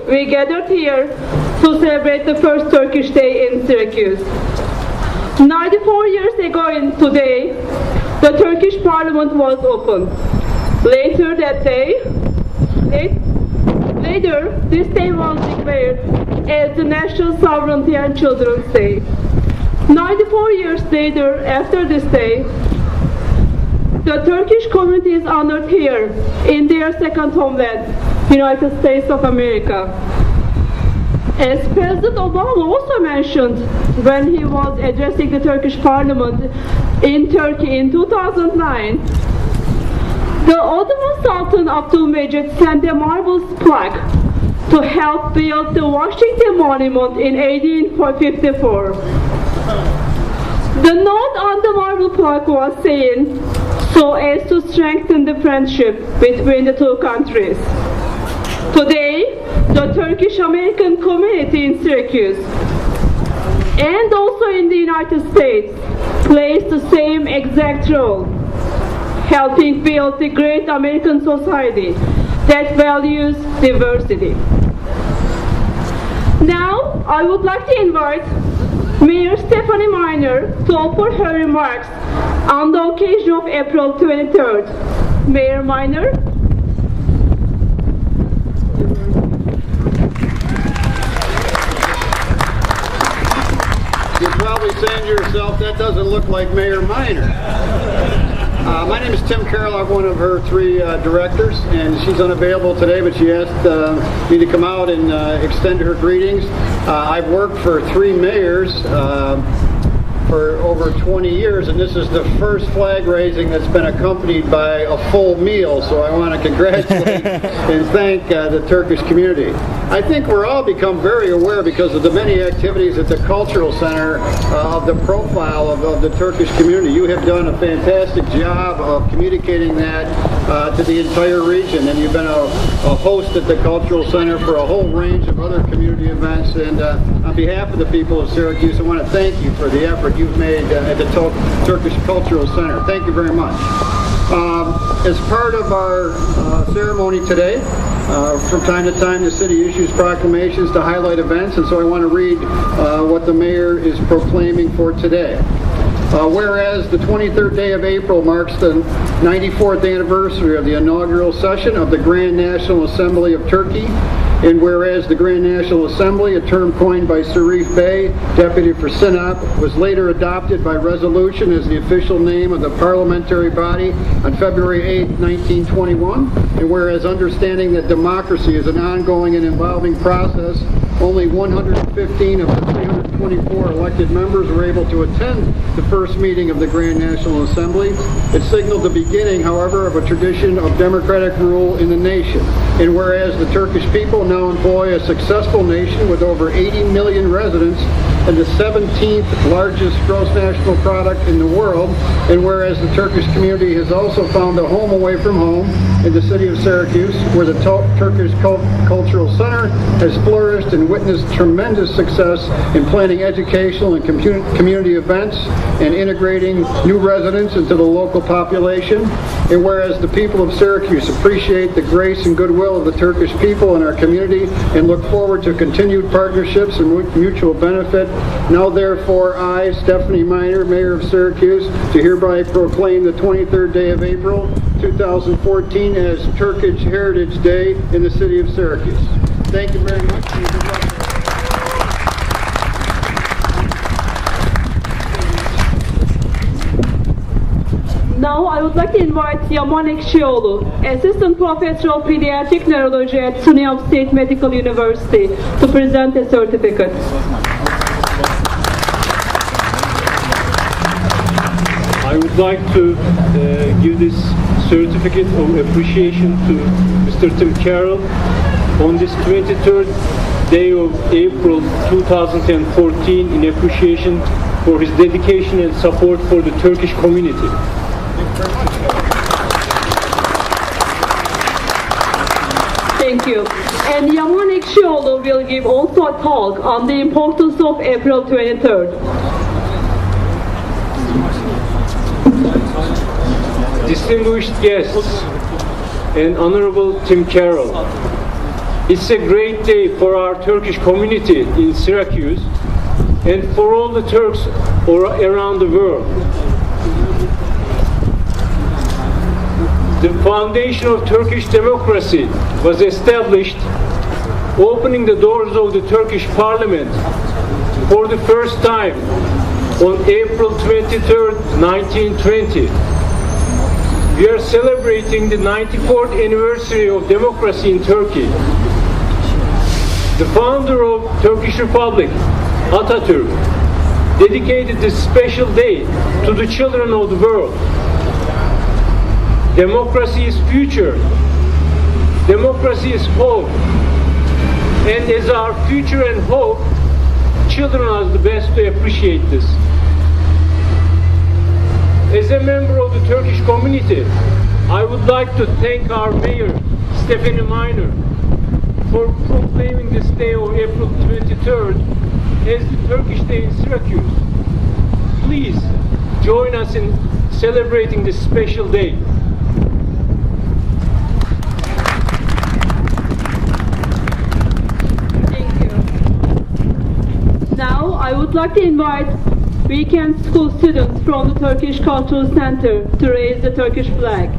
We gathered here to celebrate the first Turkish Day in Syracuse. 94 years ago today, the Turkish Parliament was opened. Later, this day was declared as the National Sovereignty and Children's Day. 94 years later, after this day, the Turkish community is honored here in their second homeland, United States of America. As President Obama also mentioned when he was addressing the Turkish Parliament in Turkey in 2009, the Ottoman Sultan Abdülmecit sent a marble plaque to help build the Washington Monument in 1854. The note on the marble plaque was saying, so as to strengthen the friendship between the two countries. Today, the Turkish-American community in Syracuse and also in the United States plays the same exact role, helping build the great American society that values diversity. Now, I would like to invite Mayor Stephanie Miner to offer her remarks on the occasion of April 23rd. Mayor Miner. You're probably saying to yourself, that doesn't look like Mayor Miner. My name is Tim Carroll. I'm one of her three directors, and she's unavailable today, but she asked me to come out and extend her greetings. I've worked for three mayors for over 20 years, and this is the first flag raising that's been accompanied by a full meal, so I want to congratulate and thank the Turkish community. I think we're all become very aware because of the many activities at the Cultural Center of the profile of the Turkish community. You have done a fantastic job of communicating that to the entire region, and you've been a host at the Cultural Center for a whole range of other community events, and on behalf of the people of Syracuse, I want to thank you for the effort you've made at the Turkish Cultural Center. Thank you very much. As part of our ceremony today, from time to time the city issues proclamations to highlight events, and so I want to read what the mayor is proclaiming for today. Whereas the 23rd day of April marks the 94th anniversary of the inaugural session of the Grand National Assembly of Turkey, and whereas the Grand National Assembly, a term coined by Sharif Bey, deputy for Sinop, was later adopted by resolution as the official name of the parliamentary body on February 8, 1921, and whereas understanding that democracy is an ongoing and evolving process, only 115 of the 324 elected members were able to attend the first meeting of the Grand National Assembly. It signaled the beginning, however, of a tradition of democratic rule in the nation. And whereas the Turkish people now employ a successful nation with over 80 million residents and the 17th largest gross national product in the world, and whereas the Turkish community has also found a home away from home in the city of Syracuse, where the Turkish Cultural Center has flourished and witnessed tremendous success in planning educational and community events and integrating new residents into the local population, and whereas the people of Syracuse appreciate the grace and goodwill of the Turkish people in our community and look forward to continued partnerships and mutual benefit, now therefore I, Stephanie Miner, Mayor of Syracuse, to hereby proclaim the 23rd day of April 2014 as Turkish Heritage Day in the city of Syracuse. Thank you very much. Now I would like to invite Yaman Ekşioğlu, Assistant Professor of Pediatric Neurology at SUNY Upstate Medical University, to present a certificate. I would like to give this certificate of appreciation to Mr. Tim Carroll on this 23rd day of April 2014 in appreciation for his dedication and support for the Turkish community. Thank you. And Yaman Ekşioğlu will give also a talk on the importance of April 23rd. Distinguished guests and Honorable Tim Carroll, It's a great day for our Turkish community in Syracuse and for all the Turks around the world. The foundation of Turkish democracy was established, opening the doors of the Turkish parliament for the first time on April 23rd, 1920. We are celebrating the 94th anniversary of democracy in Turkey. The founder of Turkish Republic, Atatürk, dedicated this special day to the children of the world. Democracy is future. Democracy is hope. And as our future and hope, children are the best to appreciate this. As a member of the Turkish community, I would like to thank our mayor, Stephanie Miner, for proclaiming this day of April 23rd as the Turkish Day in Syracuse. Please join us in celebrating this special day. Thank you. Now I would like to invite weekend school students from the Turkish Cultural Center to raise the Turkish flag.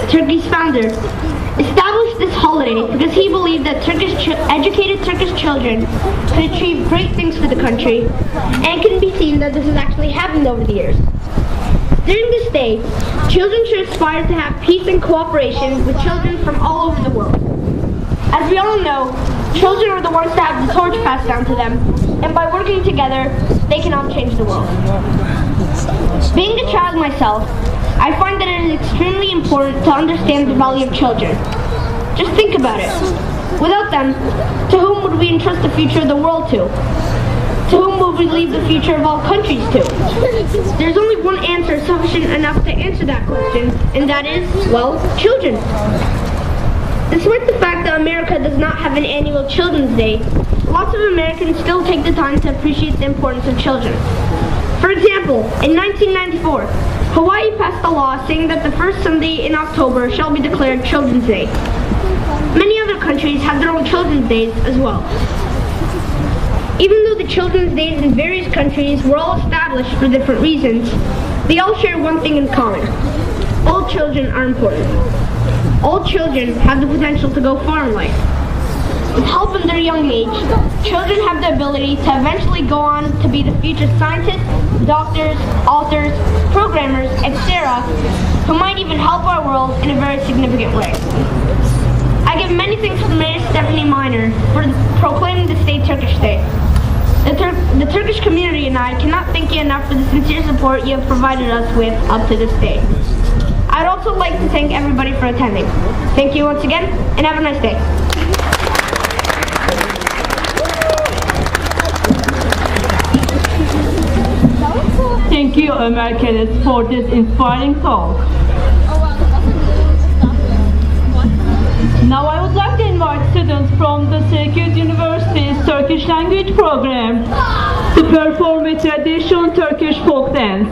Turkey's founder, established this holiday because he believed that educated Turkish children could achieve great things for the country, and it can be seen that this has actually happened over the years. During this day, children should aspire to have peace and cooperation with children from all over the world. As we all know, children are the ones that have the torch passed down to them, and by working together, they can help change the world. Being a child myself, I find that it is extremely important to understand the value of children. Just think about it. Without them, to whom would we entrust the future of the world to? To whom would we leave the future of all countries to? There's only one answer sufficient enough to answer that question, and that is, well, children. Despite the fact that America does not have an annual Children's Day, lots of Americans still take the time to appreciate the importance of children. For example, in 1994, Hawaii passed a law saying that the first Sunday in October shall be declared Children's Day. Many other countries have their own Children's Days as well. Even though the Children's Days in various countries were all established for different reasons, they all share one thing in common. All children are important. All children have the potential to go far in life. With help in their young age, children have the ability to eventually go on to be the future scientists, doctors, authors, programmers, etc., who might even help our world in a very significant way. I give many thanks to Mayor Stephanie Miner for proclaiming this day Turkish Day. The Turkish community and I cannot thank you enough for the sincere support you have provided us with up to this day. I'd also like to thank everybody for attending. Thank you once again, and have a nice day. Thank you, Ömer Keres, for this inspiring talk. Now I would like to invite students from the Syracuse University's Turkish language program to perform a traditional Turkish folk dance.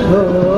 Turkish